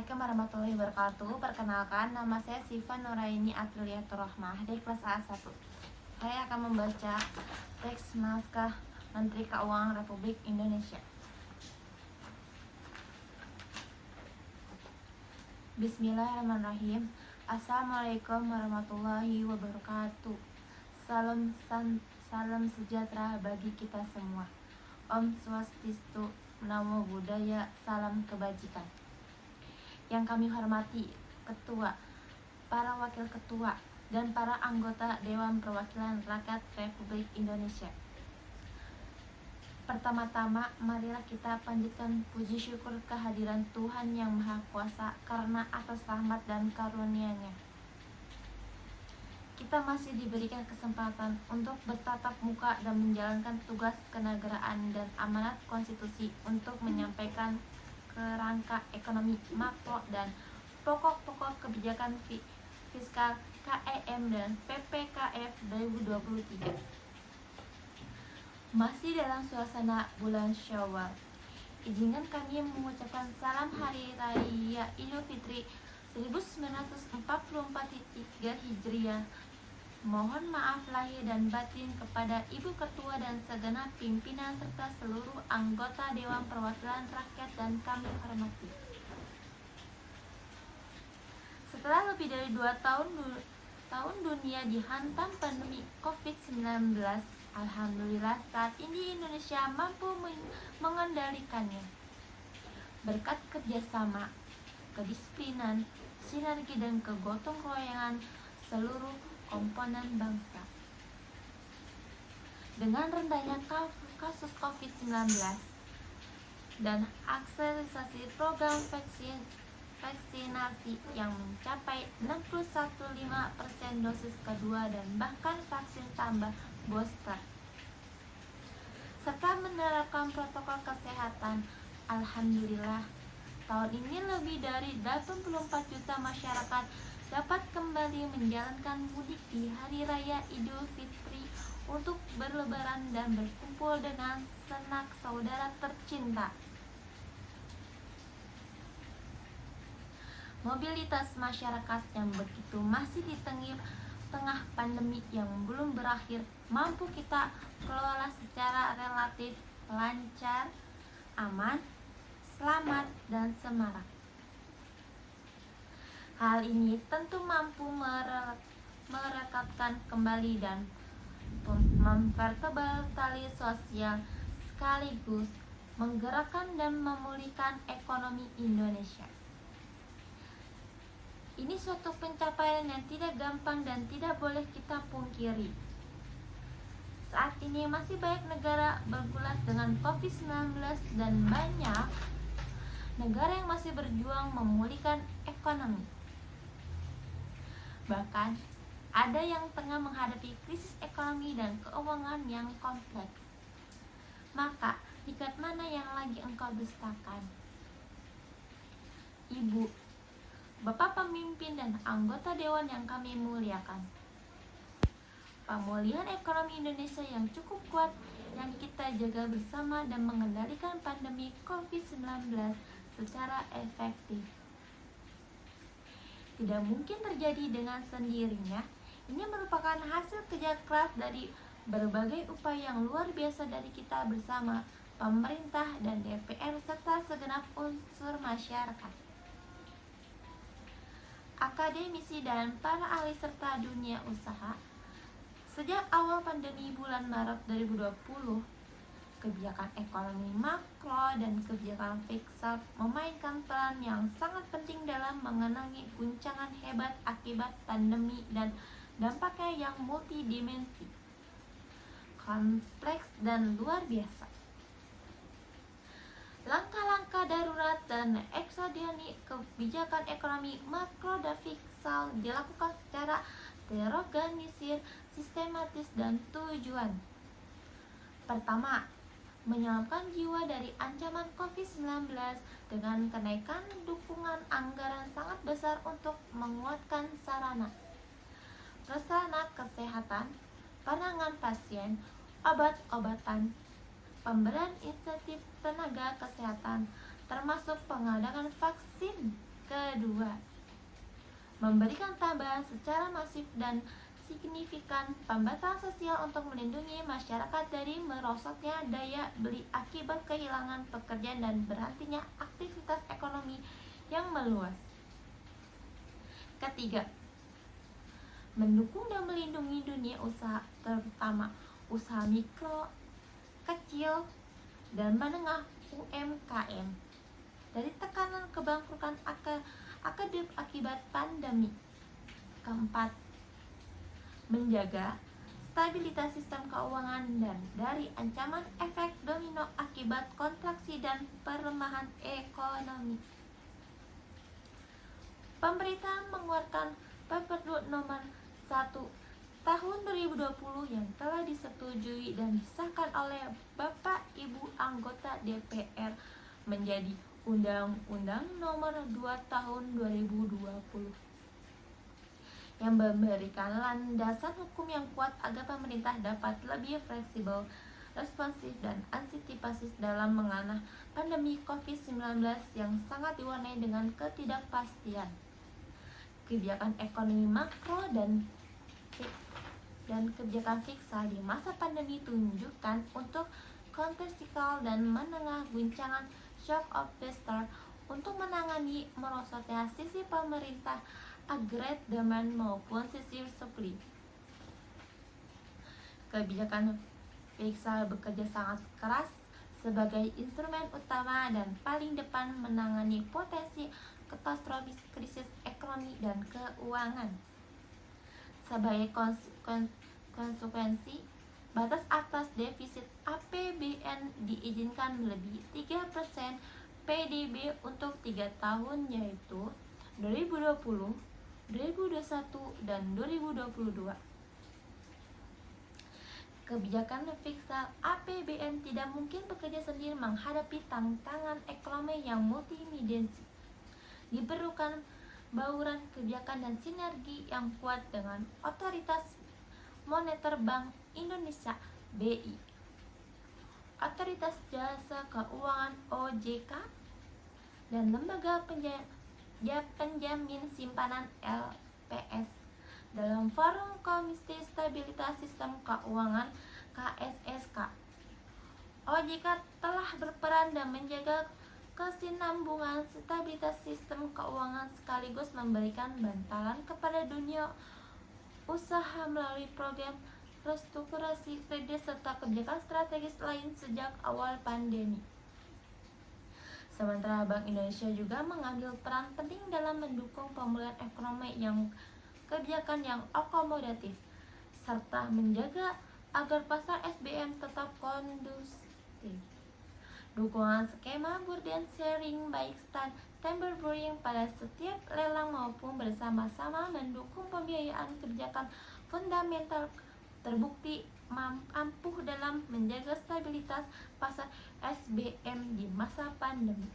Assalamualaikum warahmatullahi wabarakatuh. Perkenalkan, nama saya Siva Nuraini Atliatur Rahmah dari kelas A1. Saya akan membaca teks naskah Menteri Keuangan Republik Indonesia. Bismillahirrahmanirrahim. Assalamualaikum warahmatullahi wabarakatuh. Salam sejahtera bagi kita semua. Om Swastiastu, Namo Buddhaya, salam kebajikan. Yang kami hormati Ketua, para Wakil Ketua, dan para anggota Dewan Perwakilan Rakyat Republik Indonesia. Pertama-tama, marilah kita panjatkan puji syukur kehadiran Tuhan Yang Maha Kuasa karena atas rahmat dan karunia-Nya kita masih diberikan kesempatan untuk bertatap muka dan menjalankan tugas kenegaraan dan amanat konstitusi untuk menyampaikan kerangka ekonomi makro dan pokok-pokok kebijakan fiskal KEM dan PPKF 2023. Masih dalam suasana bulan Syawal, izinkan kami mengucapkan salam Hari Raya Idul Fitri 1944 Hijriah. Mohon maaf lahir dan batin kepada Ibu Ketua dan segenap pimpinan serta seluruh anggota Dewan Perwakilan Rakyat dan kami hormati. Setelah lebih dari 2 tahun dunia dihantam pandemi COVID-19, alhamdulillah saat ini Indonesia mampu mengendalikannya. Berkat kerjasama, kedisiplinan, sinergi dan kegotong royongan seluruh komponen bangsa. Dengan rendahnya kasus COVID-19 dan akselerasi program vaksinasi yang mencapai 61,5% dosis kedua dan bahkan vaksin tambah booster, serta menerapkan protokol kesehatan, alhamdulillah tahun ini lebih dari 84 juta masyarakat dapat kembali menjalankan mudik di Hari Raya Idul Fitri untuk berlebaran dan berkumpul dengan sanak saudara tercinta. Mobilitas masyarakat yang begitu masih di tengah pandemi yang belum berakhir mampu kita kelola secara relatif lancar, aman, selamat, dan semarak. Hal ini tentu mampu merekatkan kembali dan mempertebal tali sosial sekaligus menggerakkan dan memulihkan ekonomi Indonesia. Ini suatu pencapaian yang tidak gampang dan tidak boleh kita pungkiri. Saat ini masih banyak negara bergulat dengan COVID-19 dan banyak negara yang masih berjuang memulihkan ekonomi. Bahkan, ada yang tengah menghadapi krisis ekonomi dan keuangan yang kompleks. Maka, tiket mana yang lagi engkau dustakan? Ibu, Bapak pemimpin dan anggota Dewan yang kami muliakan, pemulihan ekonomi Indonesia yang cukup kuat yang kita jaga bersama dan mengendalikan pandemi COVID-19 secara efektif tidak mungkin terjadi dengan sendirinya. Ini merupakan hasil kerja keras dari berbagai upaya yang luar biasa dari kita bersama, pemerintah dan DPR serta segenap unsur masyarakat, akademisi dan para ahli serta dunia usaha. Sejak awal pandemi bulan Maret 2020, kebijakan ekonomi makro dan kebijakan fiskal memainkan peran yang sangat penting dalam mengenangi guncangan hebat akibat pandemi dan dampaknya yang multidimensi, kompleks dan luar biasa. Langkah-langkah darurat dan ekstraordinari kebijakan ekonomi makro dan fiskal dilakukan secara terorganisir, sistematis, dan tujuan. Pertama, menyelamatkan jiwa dari ancaman COVID-19 dengan kenaikan dukungan anggaran sangat besar untuk menguatkan sarana, prasarana kesehatan, penanganan pasien, obat-obatan, pemberian insentif tenaga kesehatan, termasuk pengadaan vaksin Kedua, memberikan tambahan secara masif dan signifikan pembatasan sosial untuk melindungi masyarakat dari merosotnya daya beli akibat kehilangan pekerjaan dan berhentinya aktivitas ekonomi yang meluas. Ketiga, mendukung dan melindungi dunia usaha, terutama usaha mikro, kecil, dan menengah UMKM dari tekanan kebangkrutan akibat pandemi. Keempat, menjaga stabilitas sistem keuangan dan dari ancaman efek domino akibat kontraksi dan pelemahan ekonomi. Pemerintah mengeluarkan Perpres nomor 1 tahun 2020 yang telah disetujui dan disahkan oleh Bapak Ibu anggota DPR menjadi Undang-Undang nomor 2 tahun 2020 yang memberikan landasan hukum yang kuat agar pemerintah dapat lebih fleksibel, responsif, dan antisipatif dalam mengenai pandemi COVID-19 yang sangat diwarnai dengan ketidakpastian. Kebijakan ekonomi makro dan kebijakan fiskal di masa pandemi tunjukkan untuk kontekstual dan menengah guncangan shock absorber untuk menangani merosotnya sisi pemerintah agregat demand maupun sisi supply. Kebijakan fiskal bekerja sangat keras sebagai instrumen utama dan paling depan menangani potensi katastrofis krisis ekonomi dan keuangan. Sebagai konsekuensi, batas atas defisit APBN diizinkan melebihi 3% PDB untuk 3 tahun yaitu 2020, 2021, dan 2022. Kebijakan fiskal APBN tidak mungkin bekerja sendiri menghadapi tantangan ekonomi yang multidimensi. Diperlukan bauran kebijakan dan sinergi yang kuat dengan Otoritas Moneter Bank Indonesia (BI), Otoritas Jasa Keuangan (OJK), dan Lembaga Penjamin Simpanan (LPS) dalam forum Komite Stabilitas Sistem Keuangan (KSSK). OJK telah berperan dan menjaga kesinambungan stabilitas sistem keuangan sekaligus memberikan bantalan kepada dunia usaha melalui program restrukturasi kredit serta kebijakan strategis lain sejak awal pandemi. Sementara Bank Indonesia juga mengambil peran penting dalam mendukung pemulihan ekonomi yang kebijakan yang akomodatif serta menjaga agar pasar SBM tetap kondusif. Dukungan skema burden sharing baik September borrowing pada setiap lelang maupun bersama-sama mendukung pembiayaan kebijakan fundamental terbukti ampuh dalam menjaga stabilitas pasar SBM di masa pandemi.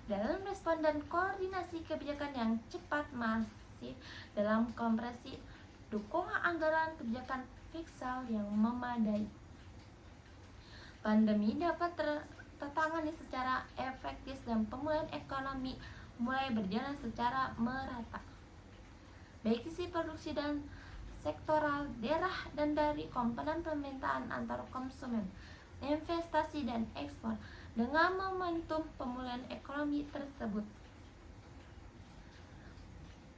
Dalam respon dan koordinasi kebijakan yang cepat masif dalam kompresi dukungan anggaran kebijakan fiskal yang memadai, pandemi dapat tertangani secara efektif dan pemulihan ekonomi mulai berjalan secara merata, baik sisi produksi dan sektoral, daerah, dan dari komponen pemerintahan antar konsumen, investasi, dan ekspor. Dengan momentum pemulihan ekonomi tersebut,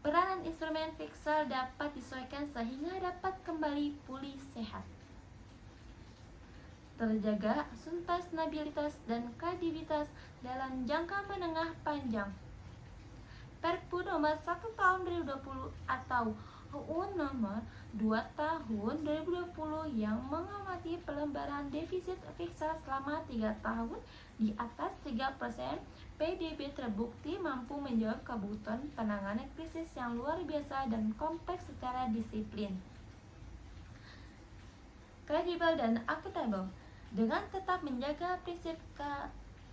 peranan instrumen fiskal dapat disesuaikan sehingga dapat kembali pulih sehat, terjaga sustainabilitas dan kredibilitas dalam jangka menengah panjang. Perpu nomor 1 tahun 2020 atau UU nomor 2 tahun 2020 yang mengamati pelembaran defisit fiskal selama 3 tahun di atas 3% PDB terbukti mampu menjawab kebutuhan penanganan krisis yang luar biasa dan kompleks secara disiplin, kredibel, dan akuntabel, dengan tetap menjaga prinsip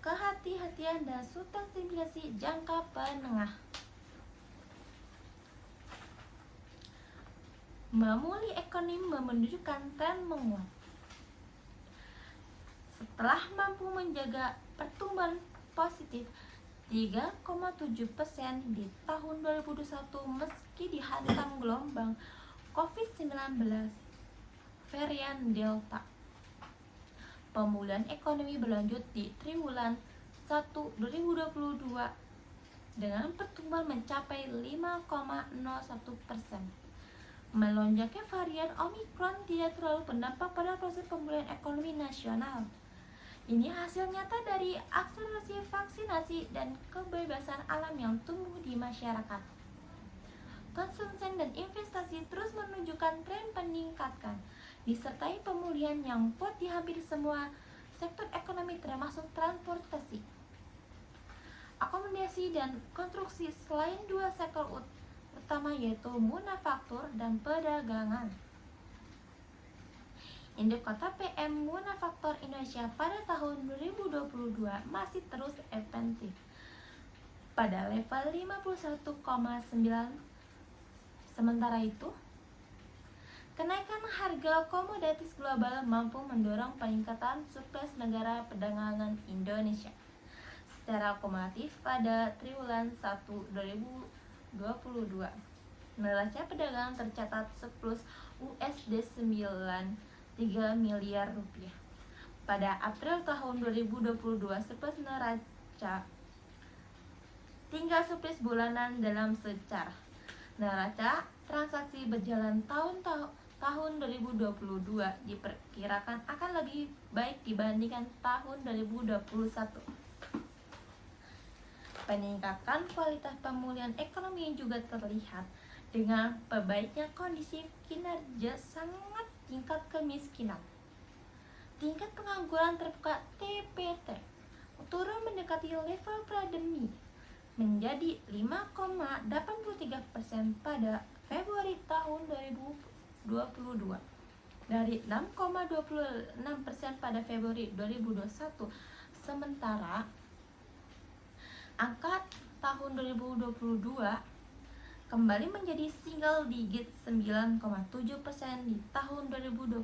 kehati-hatian dan sustainability jangka menengah. Memulih ekonomi menunjukkan tren menguat. Setelah mampu menjaga pertumbuhan positif 3,7% di tahun 2021 meski dihantam gelombang COVID-19 varian Delta. Pemulihan ekonomi berlanjut di triwulan 1 2022 dengan pertumbuhan mencapai 5,01%. Melonjaknya varian Omicron tidak terlalu berdampak pada proses pemulihan ekonomi nasional. Ini hasil nyata dari akselerasi vaksinasi dan kebebasan alam yang tumbuh di masyarakat. Konsumsi dan investasi terus menunjukkan tren peningkatan, disertai pemulihan yang kuat di hampir semua sektor ekonomi termasuk transportasi, akomodasi, dan konstruksi selain dua sektor utama yaitu manufaktur dan perdagangan. Indikator PM Manufaktur Indonesia pada tahun 2022 masih terus efektif pada level 51,9. Sementara itu, kenaikan harga komoditas global mampu mendorong peningkatan surplus negara perdagangan Indonesia. Secara kumulatif pada triwulan 1 2022, neraca perdagangan tercatat surplus USD 93 miliar rupiah. Pada April tahun 2022, surplus neraca tinggal surplus bulanan dalam secara neraca transaksi berjalan tahun 2022 diperkirakan akan lebih baik dibandingkan tahun 2021. Peningkatan kualitas pemulihan ekonomi juga terlihat dengan perbaiknya kondisi kinerja sangat tingkat kemiskinan. Tingkat pengangguran terbuka TPT turun mendekati level pandemi menjadi 5,83% pada Februari tahun 2022 dari 6,26% pada Februari 2021. Sementara angka tahun 2022 kembali menjadi single digit 9,7% di tahun 2021.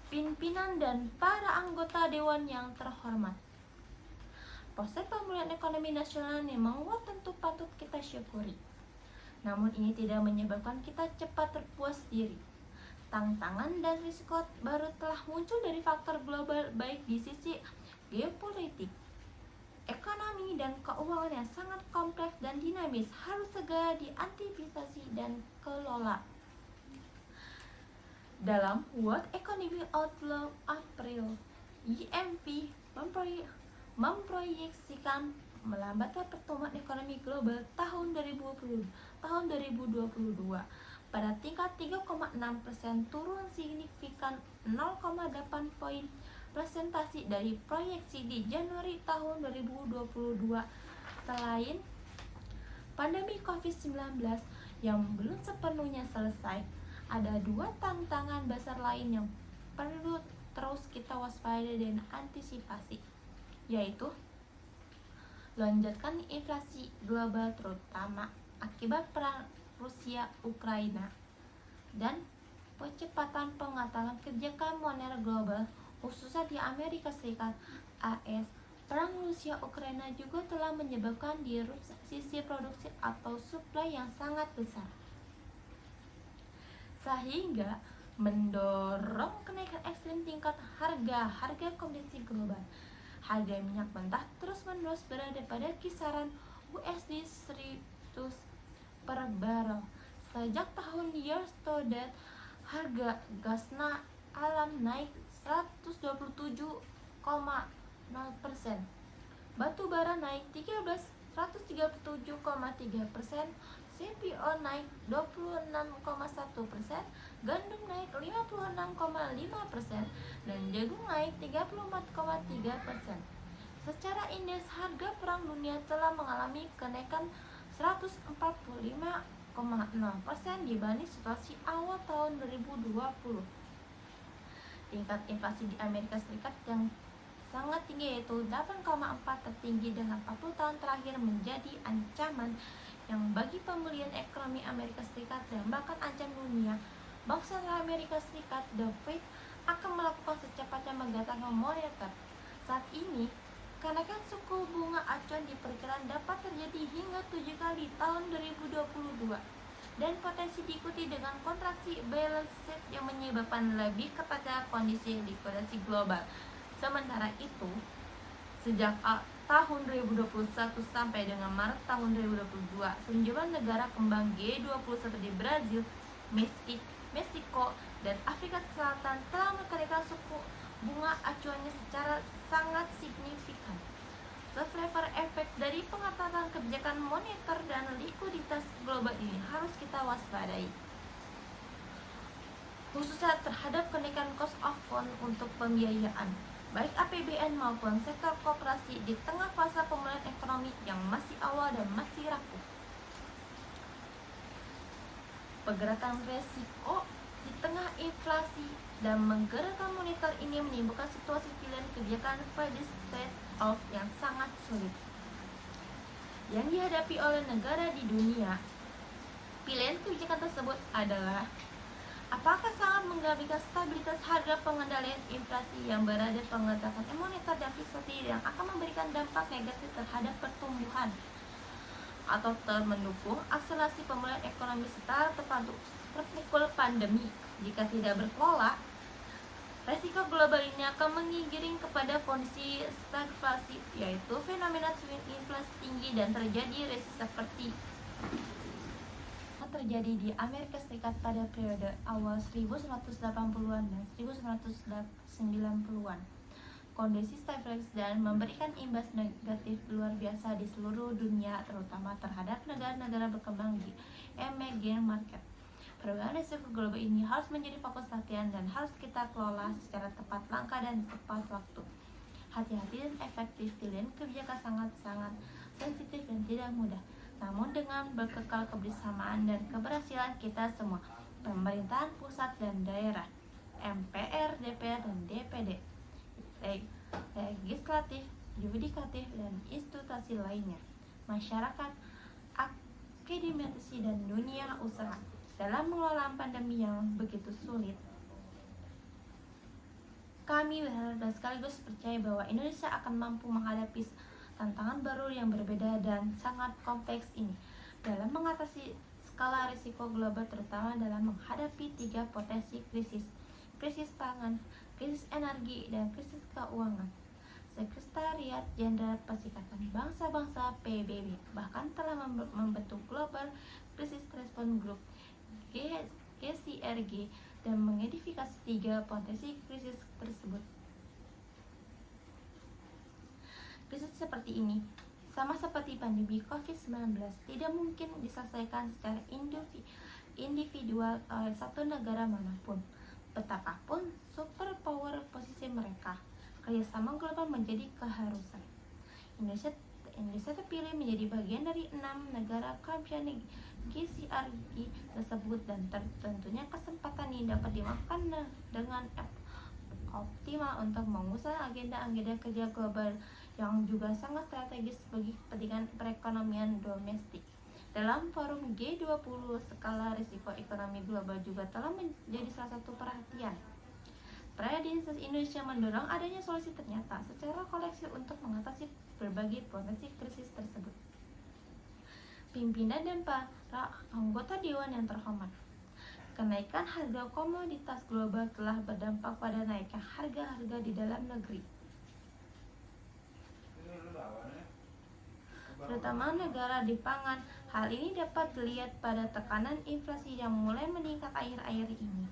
Pimpinan dan para anggota dewan yang terhormat, proses pemulihan ekonomi nasional yang menguat tentu patut kita syukuri. Namun ini tidak menyebabkan kita cepat terpuas diri. Tantangan dan risiko baru telah muncul dari faktor global baik di sisi geopolitik, ekonomi, dan keuangan yang sangat kompleks dan dinamis harus segera diantisipasi dan kelola. Dalam World Economic Outlook April, IMF memproyeksikan melambatnya pertumbuhan ekonomi global tahun 2022 pada tingkat 3,6%, turun signifikan 0,8 poin presentasi dari proyeksi di Januari tahun 2022. Selain pandemi COVID-19 yang belum sepenuhnya selesai, ada dua tantangan besar lain yang perlu terus kita waspadai dan antisipasi, yaitu lonjakan inflasi global terutama akibat perang Rusia-Ukraina dan percepatan pengatalan kebijakan moneter global khususnya di Amerika Serikat AS. Perang Rusia-Ukraina juga telah menyebabkan disrupsi sisi produksi atau supply yang sangat besar, sehingga mendorong kenaikan ekstrim tingkat harga komoditi global. Harga minyak mentah terus-menerus berada pada kisaran USD 100 per barrel. Sejak tahun years to date, harga gas alam naik 127,0%, batu bara naik 137,3%, CPO naik 26,1%, gandum naik 56,5%, dan jagung naik 34,3%. Secara indeks harga perang dunia telah mengalami kenaikan 145,0% dibanding situasi awal tahun 2020. Tingkat inflasi di Amerika Serikat yang sangat tinggi yaitu 8,4 tertinggi dalam 40 tahun terakhir menjadi ancaman yang bagi pemulihan ekonomi Amerika Serikat dan bahkan ancam dunia. Bank Sentral Amerika Serikat, The Fed, akan melakukan secepatnya menggatalkan moneter Saat ini, kenaikan suku bunga acuan diperkirakan dapat terjadi hingga 7 kali tahun 2022 dan potensi diikuti dengan kontraksi balance sheet yang menyebabkan lebih ketatnya kondisi likuidasi global. Sementara itu, sejak tahun 2021 sampai dengan Maret tahun 2022, sejumlah negara kembang G20 seperti Brazil, Meksiko, dan Afrika Selatan telah menaikkan suku bunga acuannya secara sangat signifikan. Spillover efek dari pengetatan kebijakan moneter dan likuiditas global ini harus kita waspadai, khususnya terhadap kenaikan cost of fund untuk pembiayaan, baik APBN maupun sektor koperasi di tengah fase pemulihan ekonomi yang masih awal dan masih rapuh. Pergerakan resiko di tengah inflasi dan menggerakkan moneter ini menimbulkan situasi pilihan kebijakan Federal State of yang sangat sulit yang dihadapi oleh negara di dunia. Pilihan kebijakan tersebut adalah apakah sangat mengabaikan stabilitas harga, pengendalian inflasi yang berada pengetatan moneter dan fiskalitas yang akan memberikan dampak negatif terhadap pertumbuhan, atau mendukung akselerasi pemulihan ekonomi setelah terpukul pandemi. Jika tidak berkelola, resiko global ini akan mengiring kepada kondisi stagflasi, yaitu fenomena swing inflasi tinggi dan terjadi resesi seperti terjadi di Amerika Serikat pada periode awal 1980-an dan 1990-an. Kondisi stagflasi dan memberikan imbas negatif luar biasa di seluruh dunia, terutama terhadap negara-negara berkembang di emerging market. Perubahan risiko global ini harus menjadi fokus perhatian dan harus kita kelola secara tepat langkah dan tepat waktu. Hati-hati dan efektif, pilihan kebijakan sangat-sangat sensitif dan tidak mudah. Namun dengan berkekal kebersamaan dan keberhasilan kita semua, pemerintahan pusat dan daerah, MPR, DPR, dan DPD, legislatif, yudikatif, dan institusi lainnya, masyarakat, akademisi, dan dunia usaha dalam mengelola pandemi yang begitu sulit. Kami berharap dan sekaligus percaya bahwa Indonesia akan mampu menghadapi tantangan baru yang berbeda dan sangat kompleks ini dalam mengatasi skala risiko global, terutama dalam menghadapi 3 potensi krisis: krisis pangan, krisis energi, dan krisis keuangan. Sekretariat Jenderal Perserikatan Bangsa-Bangsa PBB bahkan telah membentuk Global Crisis Response Group GCRG dan mengidentifikasi 3 potensi krisis tersebut. Krisis seperti ini, sama seperti pandemi COVID-19, tidak mungkin diselesaikan secara individual oleh satu negara manapun. Betapapun superpower posisi mereka, kerjasama global menjadi keharusan. Indonesia terpilih menjadi bagian dari 6 negara kampion GCRG tersebut, dan tentunya kesempatan ini dapat dimanfaatkan dengan optimal untuk mengusahakan agenda-agenda kerja global yang juga sangat strategis bagi kepentingan perekonomian domestik. Dalam forum G20, skala risiko ekonomi global juga telah menjadi salah satu perhatian. Presidensi Indonesia mendorong adanya solusi ternyata secara kolektif untuk mengatasi berbagai potensi krisis tersebut. Pimpinan dan para anggota Dewan yang terhormat, kenaikan harga komoditas global telah berdampak pada naiknya harga-harga di dalam negeri, terutama negara di pangan. Hal ini dapat dilihat pada tekanan inflasi yang mulai meningkat akhir-akhir ini.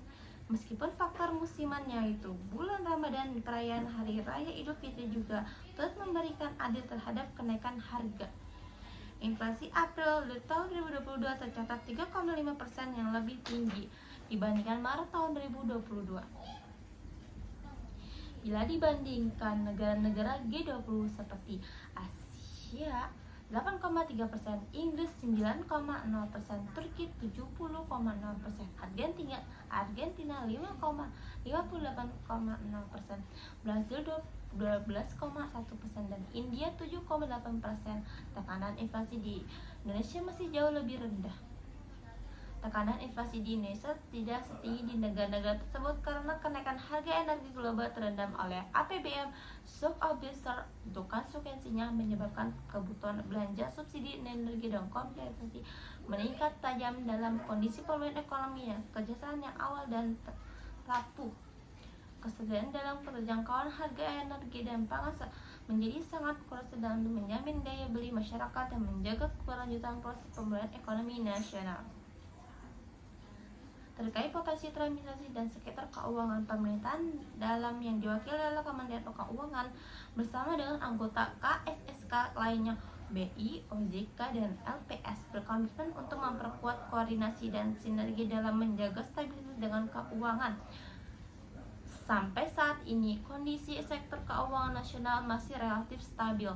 Meskipun faktor musiman, yaitu bulan Ramadan, perayaan Hari Raya Idul Fitri juga turut memberikan adil terhadap kenaikan harga. Inflasi April di tahun 2022 tercatat 3,5% yang lebih tinggi dibandingkan Maret tahun 2022. Bila dibandingkan negara-negara G20 seperti Asia 8,3%, Inggris 9,0%, Turki 70,0%, Argentina 5,58,0%, Brasil 12,1%, dan India 7,8%. Tekanan inflasi di Indonesia masih jauh lebih rendah. Tekanan inflasi di Indonesia tidak setinggi di negara-negara tersebut karena kenaikan harga energi global terendam oleh APBN. Shock absorber untuk konsekuensinya menyebabkan kebutuhan belanja subsidi energi dan kompensasi meningkat tajam dalam kondisi pemulihan ekonomi yang kejaksaan yang awal dan rapuh. Kesediaan dalam perjangkauan harga energi dan pangan menjadi sangat kurang sedang menjamin daya beli masyarakat dan menjaga keberlanjutan proses pemulihan ekonomi nasional. Terkait potensi transmisi dan sekitar keuangan pemerintahan dalam yang diwakili oleh Kementerian Keuangan bersama dengan anggota KSSK lainnya, BI, OJK, dan LPS berkomitmen untuk memperkuat koordinasi dan sinergi dalam menjaga stabilitas dengan keuangan. Sampai saat ini, kondisi sektor keuangan nasional masih relatif stabil.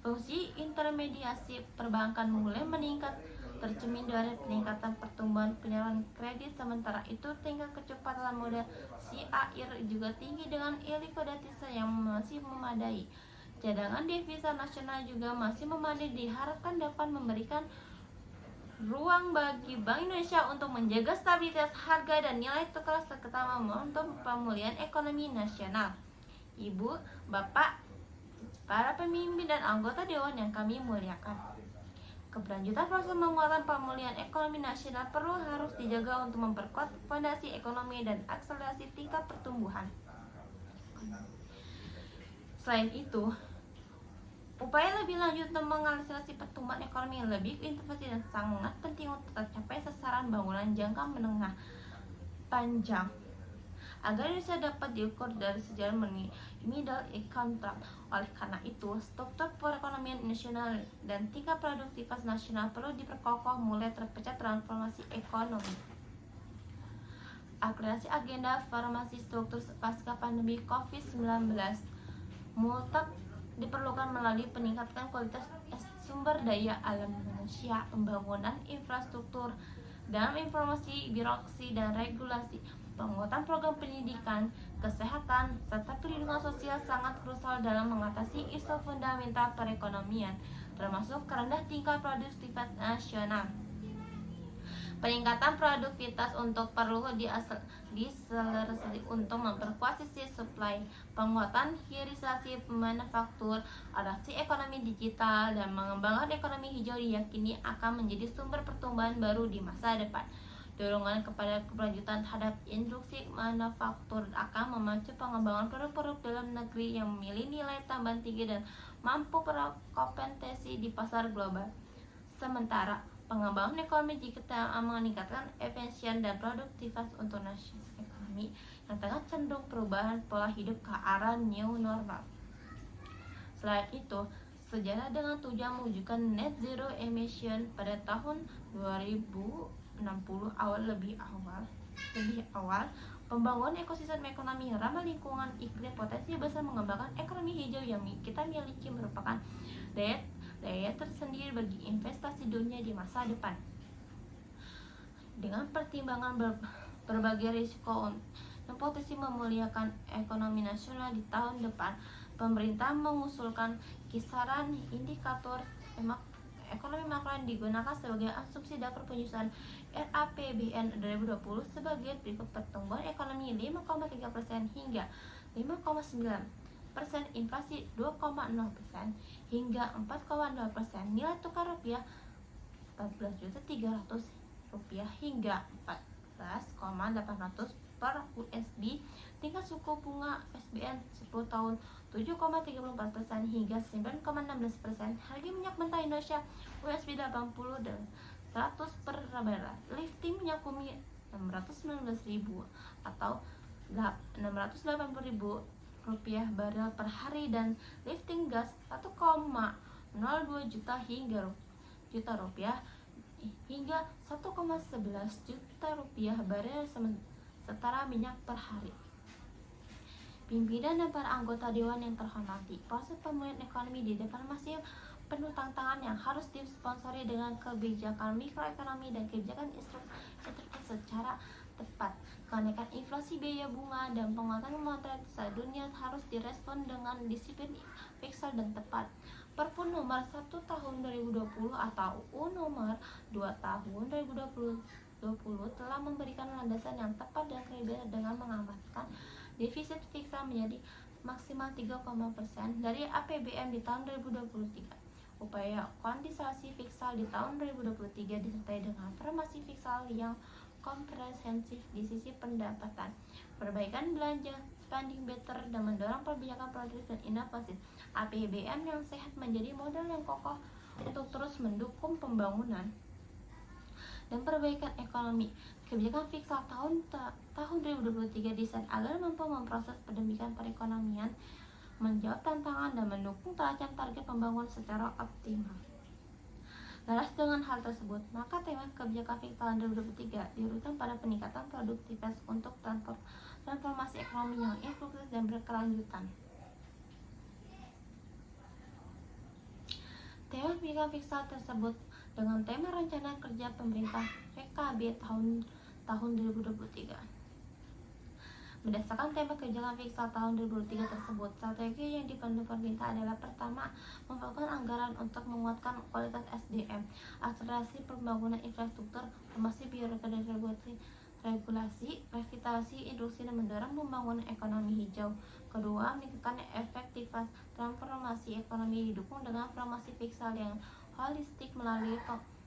Fungsi intermediasi perbankan mulai meningkat, tercermin dari peningkatan pertumbuhan penyaluran kredit. Sementara itu, tingkat kecepatan modal CAIR juga tinggi dengan likuiditas yang masih memadai. Cadangan devisa nasional juga masih memadai, diharapkan dapat memberikan ruang bagi Bank Indonesia untuk menjaga stabilitas harga dan nilai tukar serta membantu pemulihan ekonomi nasional. Ibu, Bapak, para pemimpin dan anggota dewan yang kami muliakan, keberlanjutan proses penguatan pemulihan ekonomi nasional harus dijaga untuk memperkuat fondasi ekonomi dan akselerasi tingkat pertumbuhan. Selain itu, upaya lebih lanjut untuk mengakselerasi pertumbuhan ekonomi yang lebih intensif dan sangat penting untuk tercapai sasaran bangunan jangka menengah panjang agar Indonesia dapat diukur dari sejarah middle income trap. Oleh karena itu, struktur perekonomian nasional dan tingkat produktivitas nasional perlu diperkokoh mulai terpecah transformasi ekonomi. Akselerasi agenda formasi struktur pasca pandemi COVID-19 mutlak diperlukan melalui peningkatan kualitas sumber daya alam manusia, pembangunan infrastruktur dalam informasi, birokrasi, dan regulasi. Penguatan program pendidikan, kesehatan, serta perlindungan sosial sangat krusial dalam mengatasi isu fundamental perekonomian, termasuk rendah tingkat produktivitas nasional. Peningkatan produktivitas perlu diakselerasi untuk memperkuat sisi supply, penguatan hilirisasi manufaktur, adaptasi ekonomi digital, dan mengembangkan ekonomi hijau diyakini akan menjadi sumber pertumbuhan baru di masa depan. Dorongan kepada keberlanjutan terhadap industri manufaktur akan memacu pengembangan produk-produk dalam negeri yang memiliki nilai tambah tinggi dan mampu berkompetisi di pasar global. Sementara pengembangan ekonomi jika meningkatkan efisien dan produktivitas untuk nasional ekonomi yang tengah cenderung perubahan pola hidup ke arah new normal. Selain itu, sejalan dengan tujuan mewujudkan net zero emission pada tahun 2060 lebih awal, pembangunan ekosistem ekonomi yang ramah lingkungan iklim potensi besar mengembangkan ekonomi hijau yang kita miliki merupakan daya tersendiri bagi investasi dunia di masa depan. Dengan pertimbangan berbagai risiko dan potensi memuliakan ekonomi nasional di tahun depan, pemerintah mengusulkan kisaran indikator ekonomi makro yang digunakan sebagai asumsi dalam penyusunan RAPBN 2020 sebagai berikut: pertumbuhan ekonomi 5,3% hingga 5,9%, inflasi 2,0% hingga 4,2%, nilai tukar rupiah 14.300 rupiah hingga 14.800 per USD, tingkat suku bunga SBN 10 tahun 7,34% hingga 9,16%, harga minyak mentah Indonesia USD 80 dan 100 per barel, lifting minyak bumi 619.000 atau 680.000 rupiah barel per hari, dan lifting gas 1,02 juta rupiah hingga 1,11 juta rupiah barel setara minyak per hari. Pimpinan dan para anggota dewan yang terhormati, proses pemulihan ekonomi di depan masih penuh tantangan yang harus disponsori dengan kebijakan mikroekonomi dan kebijakan struktur secara tepat. Kenaikan inflasi, biaya bunga, dan penguatan moneter dunia harus direspon dengan disiplin fiskal dan tepat. Perpu nomor 1 tahun 2020 atau UU nomor 2 tahun 2020 telah memberikan landasan yang tepat dan kredibel dengan mengamankan defisit fiskal menjadi maksimal 3,% dari APBN di tahun 2023. Upaya konsolidasi fiskal di tahun 2023 disertai dengan reformasi fiskal yang komprehensif di sisi pendapatan, perbaikan belanja, spending better, dan mendorong kebijakan produktif dan inovasi. APBN yang sehat menjadi modal yang kokoh untuk terus mendukung pembangunan dan perbaikan ekonomi. Kebijakan fiskal tahun 2023 desain agar mampu memproses pendidikan perekonomian, menjawab tantangan, dan mendukung tercapai target pembangunan secara optimal. Laras dengan hal tersebut, maka tema kebijakan fiskal 2023 diurutkan pada peningkatan produktivitas untuk transformasi ekonomi yang inklusif dan berkelanjutan. Tema kebijakan fiskal tersebut dengan tema rencana kerja pemerintah PKB tahun 2023. Berdasarkan tema kebijakan fiskal tahun 2023 tersebut, strategi yang dipandang pemerintah adalah: pertama, memfokuskan anggaran untuk menguatkan kualitas SDM, akselerasi pembangunan infrastruktur, promosi birokrasi dan regulasi, revitalisasi industri, dan mendorong pembangunan ekonomi hijau. Kedua, meningkatkan efektivitas transformasi ekonomi didukung dengan reformasi fiskal yang holistik melalui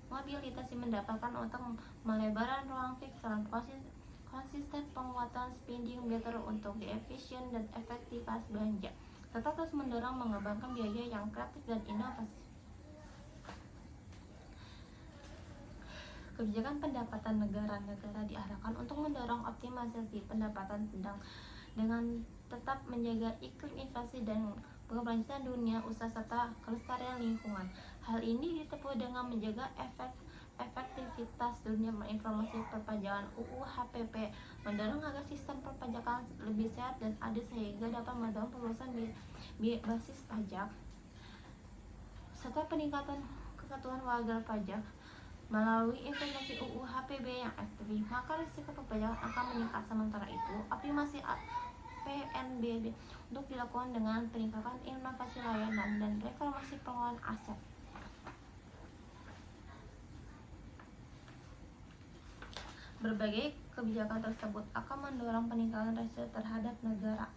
mobilitas yang mendapatkan untuk melebarkan ruang fiskal konsisten, penguatan spending better untuk efisien dan efektivitas belanja, serta terus mendorong mengembangkan biaya yang kreatif dan inovasi. Kebijakan pendapatan negara diarahkan untuk mendorong optimalisasi pendapatan dengan tetap menjaga iklim inflasi dan keberlanjutan dunia usaha serta kelestarian lingkungan. Hal ini ditempuh dengan menjaga efektivitas dunia informasi perpajakan UU HPP, mendorong agar sistem perpajakan lebih sehat dan adil sehingga dapat mendorong peluasan basis pajak, serta peningkatan kepatuhan warga pajak. Melalui implementasi UU HPP yang efektif, maka risiko perpajakan akan meningkat. Sementara itu, optimasi PNBP untuk dilakukan dengan peningkatan inovasi layanan dan reformasi pengelolaan aset. Berbagai kebijakan tersebut akan mendorong peningkatan rasio terhadap negara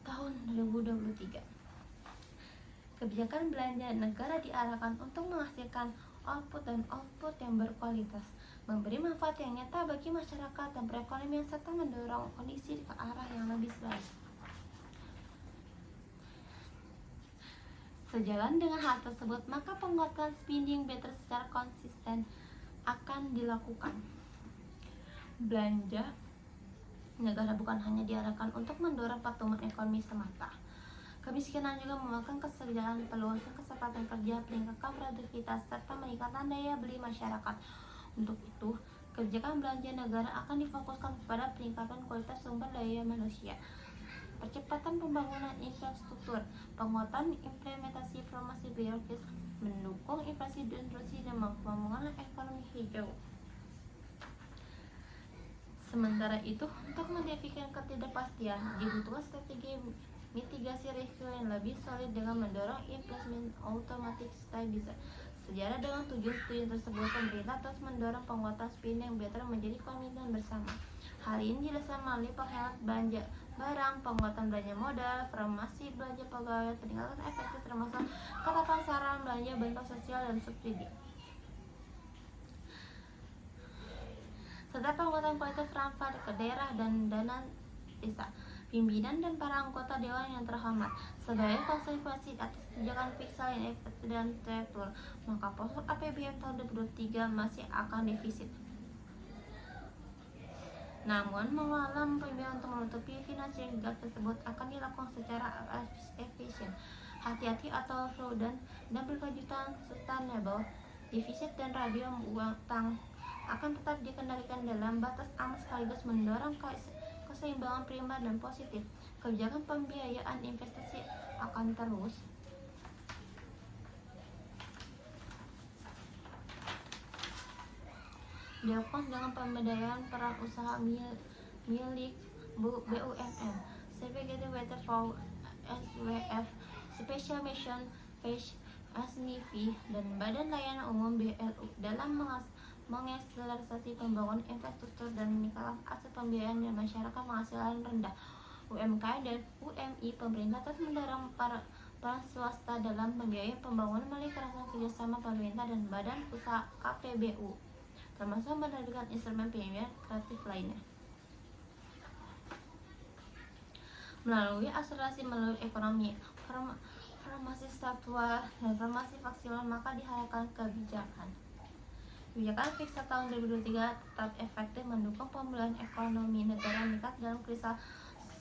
tahun 2023. Kebijakan belanja negara diarahkan untuk menghasilkan output yang berkualitas, memberi manfaat yang nyata bagi masyarakat dan perekonomian, serta mendorong kondisi ke arah yang lebih baik. Sejalan dengan hal tersebut, maka penguatan spending better secara konsisten akan dilakukan. Belanja negara bukan hanya diarahkan untuk mendorong pertumbuhan ekonomi semata. Kemiskinan juga memakan kesejahteraan, peluasan kesempatan kerja, peningkatan produktivitas, serta meningkatkan daya beli masyarakat. Untuk itu, kebijakan belanja negara akan difokuskan kepada peningkatan kualitas sumber daya manusia, percepatan pembangunan infrastruktur, penguatan implementasi promosi birokrasi, mendukung inflasi industri, dan pembangunan ekonomi hijau. Sementara itu, untuk mendefinisikan ketidakpastian, dibutuhkan strategi mitigasi risiko yang lebih solid dengan mendorong implementasi automatic stabilizer. Sejalan dengan tujuan tersebut, pemerintah terus mendorong penguatan spending better menjadi komitmen bersama. Hal ini dilaksanakan melalui penghemat belanja barang, penguatan belanja modal, reformasi belanja pegawai, peningkatan efektif termasuk ketapan saran belanja bantuan sosial dan subsidi, serta penguatan kualitas transfer ke daerah dan dana desa. Pimpinan dan para anggota dewan yang terhormat, sebagai konsolidasi atas kebijakan fiskal yang efektif dan teratur, maka pokok APBN tahun 2023 masih akan defisit. Namun, mengelola pembiayaan untuk menutupi financial gap tersebut akan dilakukan secara efisien, hati-hati atau prudent, dan berkelanjutan sustainable. Defisit dan radio utang akan tetap dikendalikan dalam batas aman sekaligus mendorong keseimbangan primer dan positif. Kebijakan pembiayaan investasi akan terus dilakukan dengan pemberdayaan peran usaha milik BUMN, Segregated Water for SWF, Special Mission SNIV, dan Badan Layanan Umum (BLU) dalam mengakselerasi pembangunan infrastruktur dan meningkatkan akses pembiayaan dan masyarakat penghasilan rendah (UMKM) dan UMI. Pemerintah terus mendorong peran swasta dalam membiayai pembangunan melalui kerjasama pemerintah dan badan usaha KPBU, termasuk menerbitkan instrumen pembiayaan kreatif lainnya. Melalui akselerasi melalui ekonomi, formasi struktural dan formasi faksional, maka diharapkan kebijakan fiskal tahun 2023 tetap efektif mendukung pemulihan ekonomi negara meningkat dalam kuartal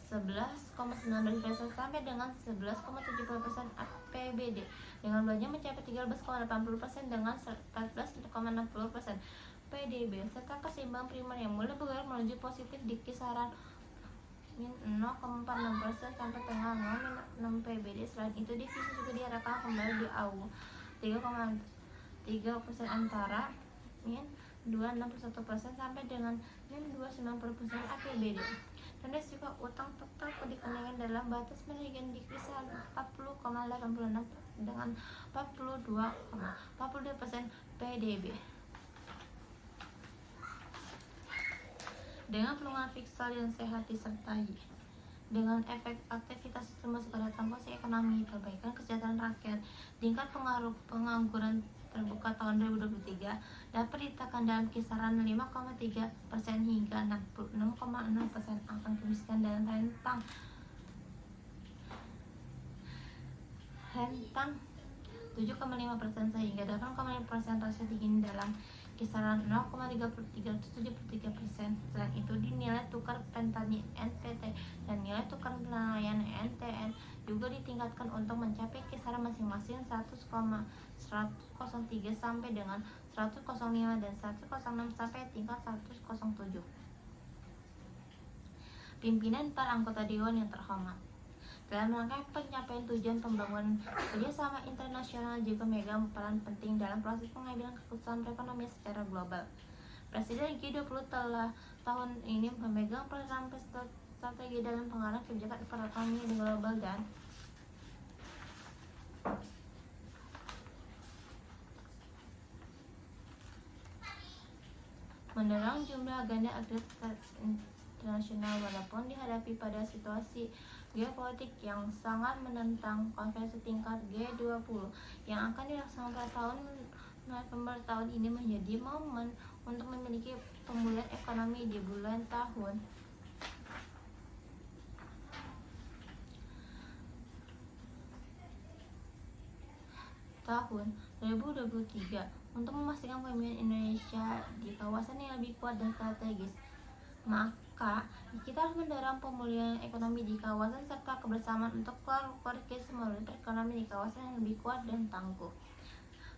11,19% sampai dengan 11,70% APBD, dengan belanja mencapai 13,80% dengan 14,60% PDB, serta keseimbangan primer yang mulai bergerak menuju positif di kisaran -0,46% sampai dengan 0,6 PBD. Selain itu, divisi juga diharapkan kembali di AU 3,3% antara -2,61% sampai dengan -2,90% APBD. Dan risiko utang total dikendalikan dalam batas manajemen di kisaran 40,86 dengan 42,42% PDB. Dengan pelonggaran fiskal yang sehat disertai dengan efek aktivitas termasuk pada transformasi ekonomi, perbaikan kesejahteraan rakyat, tingkat pengangguran terbuka tahun 2023 dapat ditekan dalam kisaran 5,3% hingga 6,6%. Angka kemiskinan dan rentang 7,5% sehingga 8,5% rasio tinggi dalam kisaran 0,373%. Selain itu, dinilai tukar petani NPT dan nilai tukar nelayan NTN juga ditingkatkan untuk mencapai kisaran masing-masing 100,103 sampai dengan 105 dan 106 sampai tingkat 107. Pimpinan para anggota dewan yang terhormat, dalam rangka pencapaian tujuan pembangunan kerjasama internasional juga memegang peran penting dalam proses pengambilan keputusan perekonomian secara global. Presiden G20 telah tahun ini memegang peran strategi dalam pengarah kebijakan perekonomian global dan mendorong jumlah agenda internasional walaupun dihadapi pada situasi geopolitik yang sangat menentang. Konferensi tingkat G20 yang akan dilaksanakan pada tahun November tahun ini menjadi momen untuk memiliki pemulihan ekonomi di bulan tahun 2023 untuk memastikan pemimpinan Indonesia di kawasan yang lebih kuat dan strategis. Maka kita harus mendorong pemulihan ekonomi di kawasan serta kebersamaan untuk koordinasi melalui perekonomian di kawasan yang lebih kuat dan tangguh.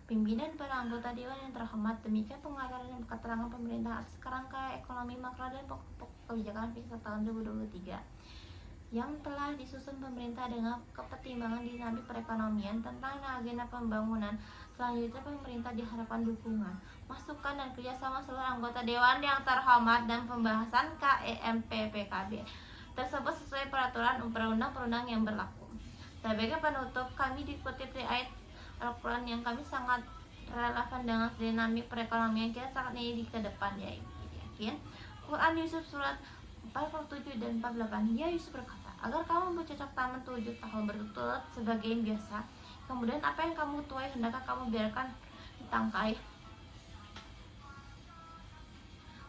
Pimpinan para anggota dewan yang terhormat, demikian pengabaran dan keterangan pemerintah atas kerangka ekonomi makro dan pokok kebijakan fiskal tahun 2023 yang telah disusun pemerintah dengan kepertimbangan dinamik perekonomian tentang agenda pembangunan. Selanjutnya, pemerintah diharapkan dukungan, masukan, dan kerjasama seluruh anggota dewan yang terhormat dan pembahasan KEMP-PKB tersebut sesuai peraturan perundang-perundang yang berlaku. Sebagai penutup, kami dikutip dari ayat Al-Quran yang kami sangat relevan dengan dinamik perekonomian kita saat ini di ke depan, yaitu Quran Yusuf surat 47 dan 48. Ya Yusuf berkata, agar kamu bercocok tanam 7 tahun berturut-turut sebagai yang biasa, kemudian apa yang kamu tuai hendakkah kamu biarkan ditangkai,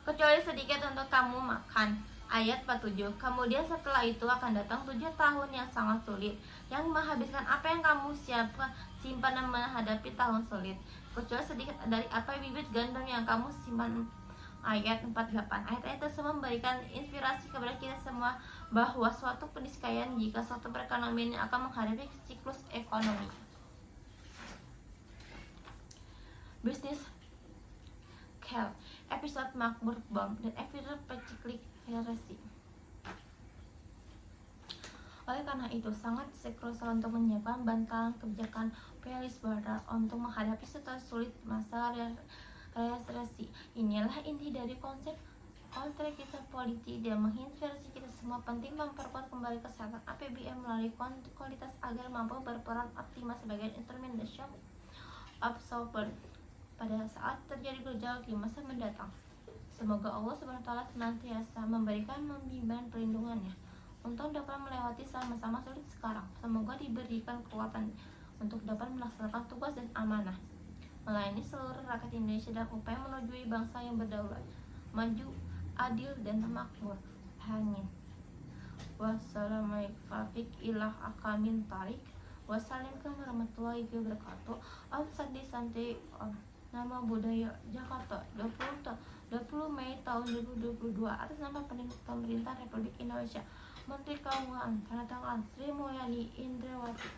kecuali sedikit untuk kamu makan. Ayat 47. Kemudian setelah itu akan datang 7 tahun yang sangat sulit, yang menghabiskan apa yang kamu simpan dan menghadapi tahun sulit, kecuali sedikit dari apa bibit gandum yang kamu simpan. Ayat 48. Ayat-ayat tersebut memberikan inspirasi kepada kita semua bahwa suatu keniscayaan jika suatu perekonomian yang akan menghadapi siklus ekonomi. Bisnis Kel, episode Makmur Bom, dan episode Peciklik Heresy. Oleh karena itu, sangat krusial untuk menyiapkan bantalan kebijakan Paris Border untuk menghadapi situasi sulit masa resesi. Inilah inti dari konsep kontra-kisah politik dan menginspirasi kita semua. Penting memperkuat kembali kesehatan APBN melalui kualitas agar mampu berperan optimal sebagai instrumen absorber pada saat terjadi gejolak di masa mendatang. Semoga Allah SWT senantiasa memberikan bimbingan perlindungannya untuk dapat melewati sama-sama sulit sekarang. Semoga diberikan kekuatan untuk dapat melaksanakan tugas dan amanah, melayani seluruh rakyat Indonesia dalam upaya menuju bangsa yang berdaulat, maju, adil, dan makmur. Amin. Wassalamualaikum warahmatullahi wabarakatuh. Om Santi Santi Om. Nama Budaya Jakarta 20 Mei tahun 2022 atas nama Pemerintah Republik Indonesia. Menteri Keuangan, tanda tangan Sri Mulyani Indrawati.